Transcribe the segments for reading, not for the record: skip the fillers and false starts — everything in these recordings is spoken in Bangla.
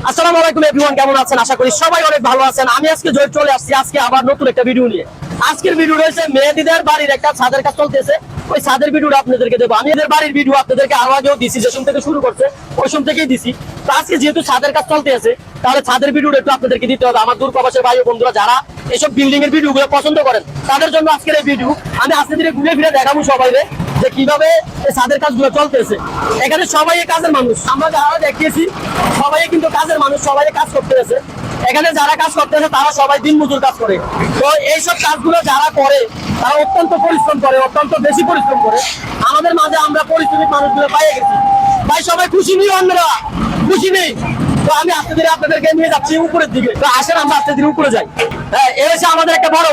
আসসালামু আলাইকুম এভরিওয়ান, কেমন আছেন? আশা করি সবাই অনেক ভালো আছেন। আমি আজকে চলে আসছি আজকে আবার নতুন একটা ভিডিও নিয়ে। আজকের ভিডিও রয়েছে মেহেদীদের বাড়ির একটা ছাদের কাজ চলতেছে, ওই ছাদের ভিডিওটা আপনাদেরকে দেবো। আমি এদের বাড়ির ভিডিও আপনাদেরকে আরো আগেও দিছি, যে সময় থেকে শুরু করছে ওই সময় থেকেই দিছি। তো আজকে যেহেতু ছাদের কাজ চলতে আছে, তাহলে ছাদের ভিডিওটা একটু আপনাদেরকে দিতে হবে। আমার দূর প্রবাসের ভাই ও বন্ধুরা যারা এইসব বিল্ডিং এর ভিডিও গুলো পছন্দ করেন, তাদের জন্য আজকের এই ভিডিও। আমি আজকে ধীরে ঘুরে ফিরে দেখাবো সবাই যে কিভাবে এই ছাদের কাজগুলো চলতেছে। এখানে সবাই কাজের মানুষ, আমরা যারা দেখিয়েছি সবাই কিন্তু কাজের মানুষ, সবাই কাজ করতেছে। এখানে যারা কাজ করতেছে তারা সবাই দিন মজুর কাজ করে। তো এইসব কাজগুলো যারা করে তারা অত্যন্ত পরিশ্রম করে, অত্যন্ত বেশি পরিশ্রম করে। আমাদের মাঝে আমরা পরিশ্রমিক মানুষগুলো পাইয়ে গেছি। ভাই সবাই খুশি নেই, অন্যরা খুশি নেই। তো আমি আস্তে ধীরে আপনাদেরকে নিয়ে যাচ্ছি উপরের দিকে। তো আসেন আমরা আস্তে ধীরে উপরে যাই। হ্যাঁ, এসে আমাদের একটা বড়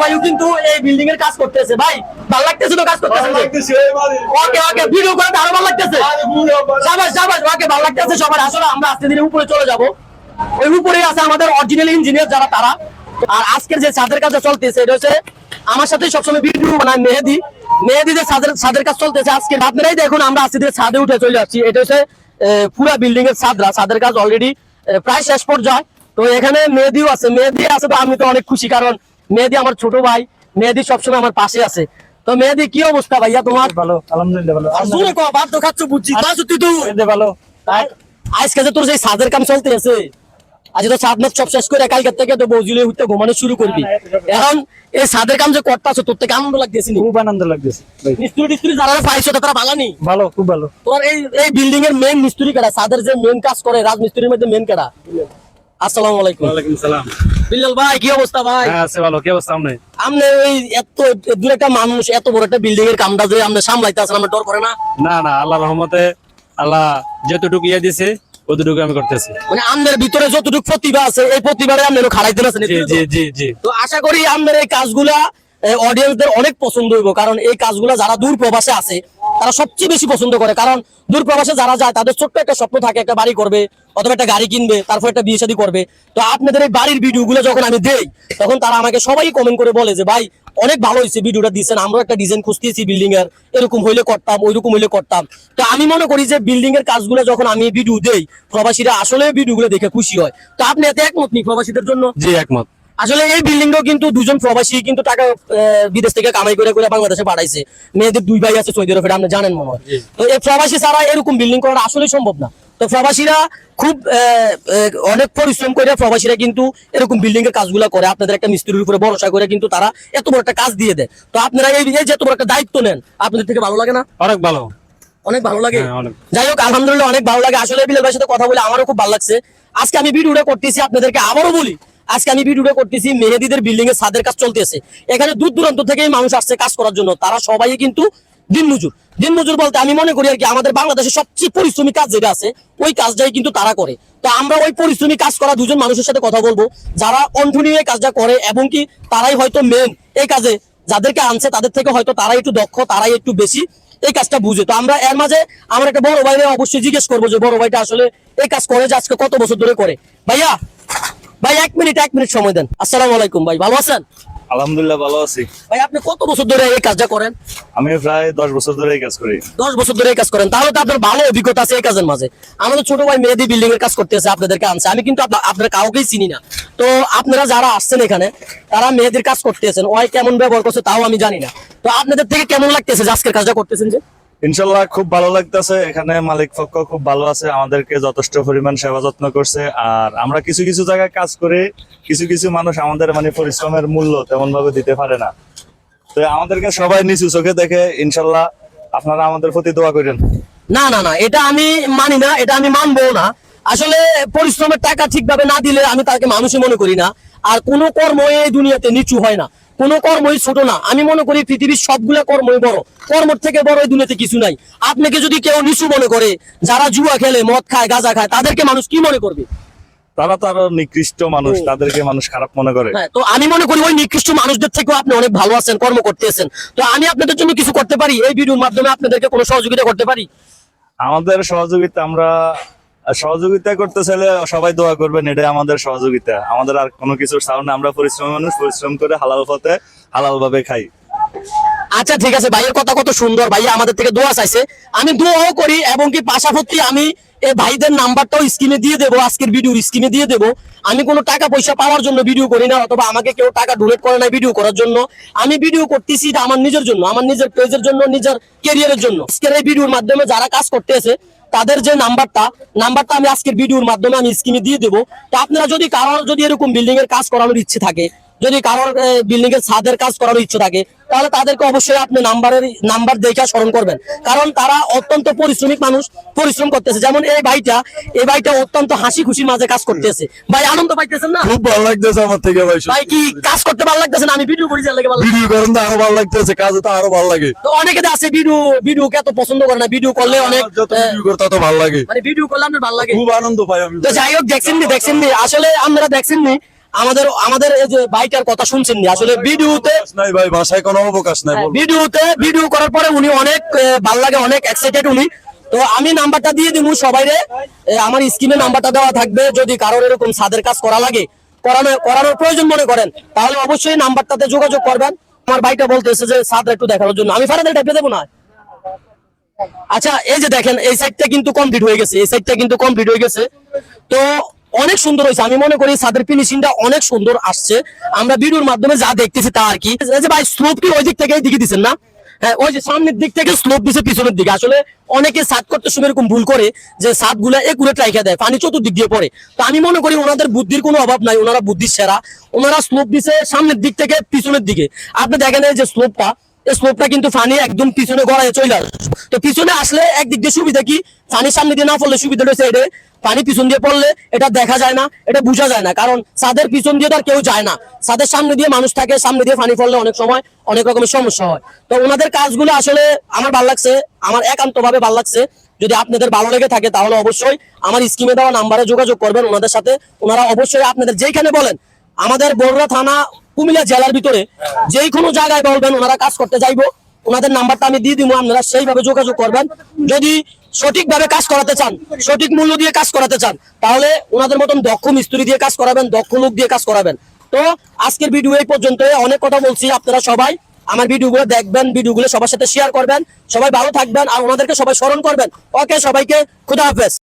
ভাইও কিন্তু এই বিল্ডিং এর কাজ করতেছে। ভাই ভালো লাগতেছে তো কাজ করতেছে? ওকে ওকে, ভিডিও করে আরো ভালো লাগতেছে। শাবাশ শাবাশ, ওকে ভালো লাগতেছে সবার। আসলে আমরা আস্তে ধীরে উপরে চলে যাব। ওই উপরে আছে আমাদের অরিজিনাল ইঞ্জিনিয়ার যারা, তারা। আর আজকের যে ছাদের কাজ চলতেছে এটা হচ্ছে আমার সাথে সবসময় ভিডিও বানায় মেহেদী যে ছাদের কাজ চলতেছে আজকে আপনারাই দেখুন। আমরা আজকে ধীরে ছাদে উঠে চলে যাচ্ছি। এটা হচ্ছে পুরা বিল্ডিং এর ছাদের কাজ অলরেডি প্রায় শেষ পর্যায়ে। তো এখানে মেহেদী আছে। তো আমি তো অনেক খুশি, কারণ মেহেদী আমার ছোট ভাই। মেহেদী সবসময় আমার পাশে আছে। তো মেহেদী, কি অবস্থা ভাইয়া তোমার? ভালো, আলহামদুলিল্লাহ ভালো। জোরে কও, ভাত তো খাচ্ছ বুঝছি। তুই তো ভালো। আজকে যে তোর যে ছাদের কাম চলতে আছে, আজ তো ছাদ মাছ সব শেষ করে কালকের থেকে তো বৌজিলে উঠতে ঘুমানো শুরু করবি। এখন এই ছাদের কাম যে করতেছ, তোর থেকে আনন্দ লাগতেছে? খুব আনন্দ লাগতেছে। মিস্ত্রি যারা পাইছো তারা বাগানি ভালো, খুব ভালো। তোর এই বিল্ডিং এর মেইন মিস্ত্রি কারা? ছাদের যে মেইন কাজ করে রাজমিস্ত্রির মধ্যে মেইন কারা? আসসালামু আলাইকুম। ওয়ালাইকুম সালাম। বিল্লাল ভাই, কি অবস্থা ভাই? হ্যাঁ আছে ভালো। কি অবস্থা আপনি? আপনি ওই এত দূর একটা মানুষ, এত বড় একটা বিল্ডিং এর কামটা যে আপনি সামলাইতে আছেন, আমার ডর করে না? না না, আল্লাহর রহমতে আল্লাহ যতটুকু ইয়ে দিয়েছে অতটুকু আমি করতেছি। মানে আমাদের ভিতরে যতটুকু প্রতিভা আছে, এই প্রতিভারে আপনারা খাড়াইতে আছেন। জি জি জি জি। তো আশা করি আপনার এই কাজগুলা অডিয়েন্সদের অনেক পছন্দ হইব, কারণ এই কাজগুলা যারা দূর প্রবাসে আছে তারা সবচেয়ে বেশি পছন্দ করে। কারণ দূর প্রবাসে যারা যায় তাদের ছোট্ট একটা স্বপ্ন থাকে, একটা বাড়ি করবে অথবা একটা গাড়ি কিনবে, তারপর একটা বিয়ে শাদী করবে। তো আপনাদের এই বাড়ির ভিডিওগুলো যখন আমি দেই, তখন তারা আমাকে সবাই কমেন্ট করে বলে যে ভাই অনেক ভালো হয়েছে ভিডিওটা দিচ্ছেন, আমরা একটা ডিজাইন খুঁজতেছি বিল্ডিং এর, এরকম হইলে করতাম, ওইরকম হইলে করতাম। তো আমি মনে করি যে বিল্ডিং এর কাজগুলো যখন আমি ভিডিও দেই, প্রবাসীরা আসলে ভিডিওগুলো দেখে খুশি হয়। তো আপনি এতে একমত নি প্রবাসীদের জন্য? জি একমত। আসলে এই বিল্ডিংটাও কিন্তু দুজন প্রবাসী কিন্তু টাকা বিদেশ থেকে কামাই করে করে বাংলাদেশে পাঠাইছে। মেয়েদের দুই ভাই আছে সৌদি আরবে, আপনি জানেন মনে হয়। তো এই প্রবাসী ছাড়া এরকম বিল্ডিং করা আসলে সম্ভব না। তো প্রবাসীরা খুব অনেক পরিশ্রম করে প্রবাসীরা কিন্তু এরকম বিল্ডিং এর কাজগুলো করে। আপনাদের একটা মিস্ত্রির উপরে ভরসা করে কিন্তু তারা এত বড় একটা কাজ দিয়ে দেয়। তো আপনারা এই যে এত বড় একটা দায়িত্ব নেন, আপনাদের থেকে ভালো লাগে না? অনেক ভালো, অনেক ভালো লাগে। অনেক। যাই হোক, আলহামদুলিল্লাহ অনেক ভালো লাগে। আসলে বিলাল ভাইয়ের সাথে কথা বলে আমারও খুব ভালো লাগছে। আজকে আমি ভিডিওটা করতেছি, আপনাদেরকে আবারও বলি, আজকে আমি ভিডিওটা করতেছি মেহেদীদের বিল্ডিং এর ছাদের কাজ চলতেছে। এখানে দূর দূরান্ত থেকে মানুষ আসছে কাজ করার জন্য। তারা সবাই কিন্তু দিনমজুর বলতে আমি মনে করি আর কি, আমাদের বাংলাদেশের সবচেয়ে পরিশ্রমী কাজ যেটা আছে ওই কাজটাই কিন্তু তারা করে। তো আমরা ওই পরিশ্রমী কাজ করা দুজন মানুষের সাথে কথা বলবো, যারা কণ্ঠ নিয়ে কাজটা করে, এবং কি তারাই হয়তো মেন এই কাজে, যাদেরকে আনছে তাদের থেকে হয়তো তারাই একটু দক্ষ, তারাই একটু বেশি এই কাজটা বুঝে। তো আমরা এর মাঝে আমার একটা বড় ভাইরে অবশ্যই জিজ্ঞেস করবো যে বড় ভাইটা আসলে এই কাজ করে যে আজকে কত বছর ধরে করে। ভাইয়া, ভাই এক মিনিট সময় দেন। আসসালামু আলাইকুম ভাই, ভালো আছেন? আলহামদুলিল্লাহ ভালো আছি। ভাই আপনি কত বছর ধরে এই কাজটা করেন? আমি প্রায় 10 বছর ধরে এই কাজ করি। 10 বছর ধরে এই কাজ করেন, তাহলে তো আপনার ভালো অভিজ্ঞতা আছে এই কাজের মাঝে। আমাদের ছোট ভাই মেহেদী বিল্ডিং এর কাজ করতেছে, আপনাদেরকে আনছে। আমি কিন্তু আপনার কাউকেই চিনি না। তো আপনারা যারা আসছেন এখানে, তারা মেহেদীর কাজ করতেছেন, ওই কেমন ব্যবহার করছে তাও আমি জানি না। তো আপনাদের থেকে কেমন লাগতেছে যে আজকের কাজটা করতেছেন? যে ইনশাল্লাহ খুব ভালো লাগতেছে। এখানে মালিক পক্ষ খুব ভালো আছে, আমাদেরকে যথেষ্ট পরিমাণ সেবা যত্ন করছে। আর আমরা কিছু কিছু জায়গায় কাজ করে কিছু মানুষ আমাদের মানে পরিশ্রমের মূল্য তেমন ভাবে দিতে পারে না। তো আমাদেরকে সবাই নিচু চোখে দেখে, ইনশাল্লাহ আপনারা আমাদের প্রতি দোয়া করেন। না না না, এটা আমি মানি না, এটা আমি মানবো না। আসলে পরিশ্রমের টাকা ঠিকভাবে না দিলে আমি তাকে মানুষই মনে করি না। আর কোনো কর্ম এই দুনিয়াতে নিচু হয় না, কোনো কর্মই ছোট না। আমি মনে করি পৃথিবীর সবগুলা কর্মই বড়, কর্মের থেকে বড় এই দুনিয়াতে কিছু নাই। আপনাকে যদি কেউ নিচু মনে করে, যারা জুয়া খেলে, মদ খায়, গাঁজা খায়, তাদেরকে মানুষ কি মনে করবে? তারা তো আরো নিকৃষ্ট মানুষ, তাদেরকে মানুষ খারাপ মনে করে। হ্যাঁ, তো আমি মনে করি ওই নিকৃষ্ট মানুষদের থেকেও আপনি অনেক ভালো আছেন, কর্ম করতেছেন। তো আমি আপনাদের জন্য কিছু করতে পারি, এই ভিডিওর মাধ্যমে আপনাদেরকে কোনো সহযোগিতা করতে পারি? আমাদের সহযোগিতা, আমরা সহযোগিতা করতে চাইলে সবাই দোয়া করবেন, এটাই আমাদের সহযোগিতা। আমাদের আর কোনো কিছুর চাও না। আমরা পরিশ্রম মানুষ, পরিশ্রম করে হালাল পথে হালাল ভাবে খাই। আচ্ছা ঠিক আছে, ভাইয়ের কথা কত সুন্দর, ভাইয়া আমাদের থেকে দোয়া চাইছে, আমি দোয়াও করি এবং কি পাশাপাশি আমি এই ভাইদের নাম্বারটাও স্ক্রিনে দিয়ে দেবো, আজকের ভিডিওর স্ক্রিনে দিয়ে দেবো। আমি কোনো টাকা পয়সা পাওয়ার জন্য ভিডিও করি না, অথবা আমাকে কেউ টাকা ডোনেট করে না ভিডিও করার জন্য। আমি ভিডিও করতেছি এটা আমার নিজের জন্য, আমার নিজের পেজের জন্য, নিজের ক্যারিয়ারের জন্য। আজকের এই ভিডিওর মাধ্যমে যারা কাজ করতেছে তাদের যে নাম্বারটা আমি আজকের ভিডিওর মাধ্যমে আমি স্ক্রিনে দিয়ে দেবো। তো আপনারা যদি কারোর যদি এরকম বিল্ডিং এর কাজ করানোর ইচ্ছে থাকে, যদি কারোর বিল্ডিং এর ছাদের কাজ করার ইচ্ছে থাকে, তাহলে তাদেরকে অবশ্যই আপনি নাম্বার দেখে স্মরণ করবেন, কারণ তারা অত্যন্ত পরিশ্রমিক মানুষ, পরিশ্রম করতেছে। যেমন এই ভাইটা অত্যন্ত হাসি খুশির মাঝে কাজ করতেছে। ভাই আনন্দ পাইতেছেন না? খুব ভালো লাগতেছে আমার থেকে ভাই। ভাই কি কাজ করতে ভালো লাগতেছে না? আমি ভিডিও করি যার লাগে ভালো লাগছে। ভিডিও করেন তো আরো ভালো লাগতেছে, কাজে তো আরো ভালো লাগে। তো অনেকে তো আছে ভিডিও কে এত পছন্দ করে না, ভিডিও করলে অনেক আমার যত ভিডিও করতে তত ভালো লাগে, মানে ভিডিও করলে আপনার ভালো লাগে, খুব আনন্দ পাই আমি। তো যাই হোক, দেখছেন নি আসলে আপনারা দেখছেন নি আমাদের এই যে বাইটার কথা শুনছেন নি, আসলে ভিডিওতে নাই ভাই, ভাষায় কোনো অবকাশ নাই। বলবো। ভিডিও করার পরে উনি অনেক ভালো লাগে, অনেক এক্সাইটেড উনি। তো আমি নাম্বারটা দিয়ে দিব সবাইরে, আমার স্ক্রিনে নাম্বারটা দেওয়া থাকবে। যদি কারোর এরকম ছাদের কাজ করা লাগে, করানোর প্রয়োজন মনে করেন, তাহলে অবশ্যই নাম্বারটাতে যোগাযোগ করবেন। আমার ভাইটা বলতেছে যে ছাদ একটু দেখানোর জন্য, আমি ফারাদের টাইপে দেবো না। আচ্ছা এই যে দেখেন, এই সাইডটা কিন্তু কমপ্লিট হয়ে গেছে, তো অনেক সুন্দর হয়েছে। আমি মনে করি ছাদের ফিনিশিংটা অনেক সুন্দর আসছে, আমরা ভিডিওর মাধ্যমে যা দেখতেছি তা আর কি। এই যে ভাই স্লোপ কি ওই দিক থেকে দিকে দিচ্ছেন না? হ্যাঁ, ওই যে সামনের দিক থেকে স্লোপ দিছে পিছনের দিকে। আসলে অনেকে ছাদ করতে সময় এরকম ভুল করে যে ছাদ গুলা একুরেট রাইখা দেয়, পানি চতুর্দিক দিয়ে পড়ে। তো আমি মনে করি ওনাদের বুদ্ধির কোনো অভাব নাই, ওনারা বুদ্ধির সেরা। ওনারা স্লোপ দিছে সামনের দিক থেকে পিছনের দিকে। আপনি দেখেন এই যে স্লোপটা, এই স্লোপটা কিন্তু পানি একদম পিছনে গড়ায় চলে আসে। তো পিছনে আসলে একদিক দিয়ে সুবিধা কি, পানি সামনে দিয়ে না পড়লে সুবিধা রয়েছে এটা, পানি পিছন দিয়ে পড়লে এটা দেখা যায় না, এটা বোঝা যায় না, কারণ ছাদের পিছন দিয়ে তো আর কেউ যায় না। ছাদের সামনে দিয়ে মানুষ থাকে, সামনে দিয়ে পানি পড়লে অনেক সময় অনেক রকমের সমস্যা হয়। তো ওনাদের কাজগুলো আসলে আমার ভালো লাগছে, আমার একান্ত ভাবে ভালো লাগছে। যদি আপনাদের ভালো লেগে থাকে তাহলে অবশ্যই আমার স্ক্রিনে দেওয়া নাম্বারে যোগাযোগ করবেন ওনাদের সাথে। ওনারা অবশ্যই আপনাদের যেখানে বলেন, আমাদের বড়ুয়া থানা কুমিল্লা জেলার ভিতরে যেই কোনো জায়গায় বলবেন ওনারা কাজ করতে যাইবো। ওনাদের নাম্বারটা আমি দিয়ে দিব, আপনারা সেইভাবে যোগাযোগ করবেন। যদি সঠিকভাবে কাজ করাতে চান, সঠিক মূল্য দিয়ে কাজ করাতে চান, তাহলে ওনাদের মতন দক্ষ মিস্ত্রি দিয়ে কাজ করাবেন, দক্ষ লোক দিয়ে কাজ করাবেন। তো আজকের ভিডিও এই পর্যন্ত, অনেক কথা বলছি। আপনারা সবাই আমার ভিডিওগুলো দেখবেন, ভিডিওগুলো সবার সাথে শেয়ার করবেন, সবাই ভালো থাকবেন আর ওনাদেরকে সবাই স্মরণ করবেন। ওকে, সবাইকে খুদা হাফেজ।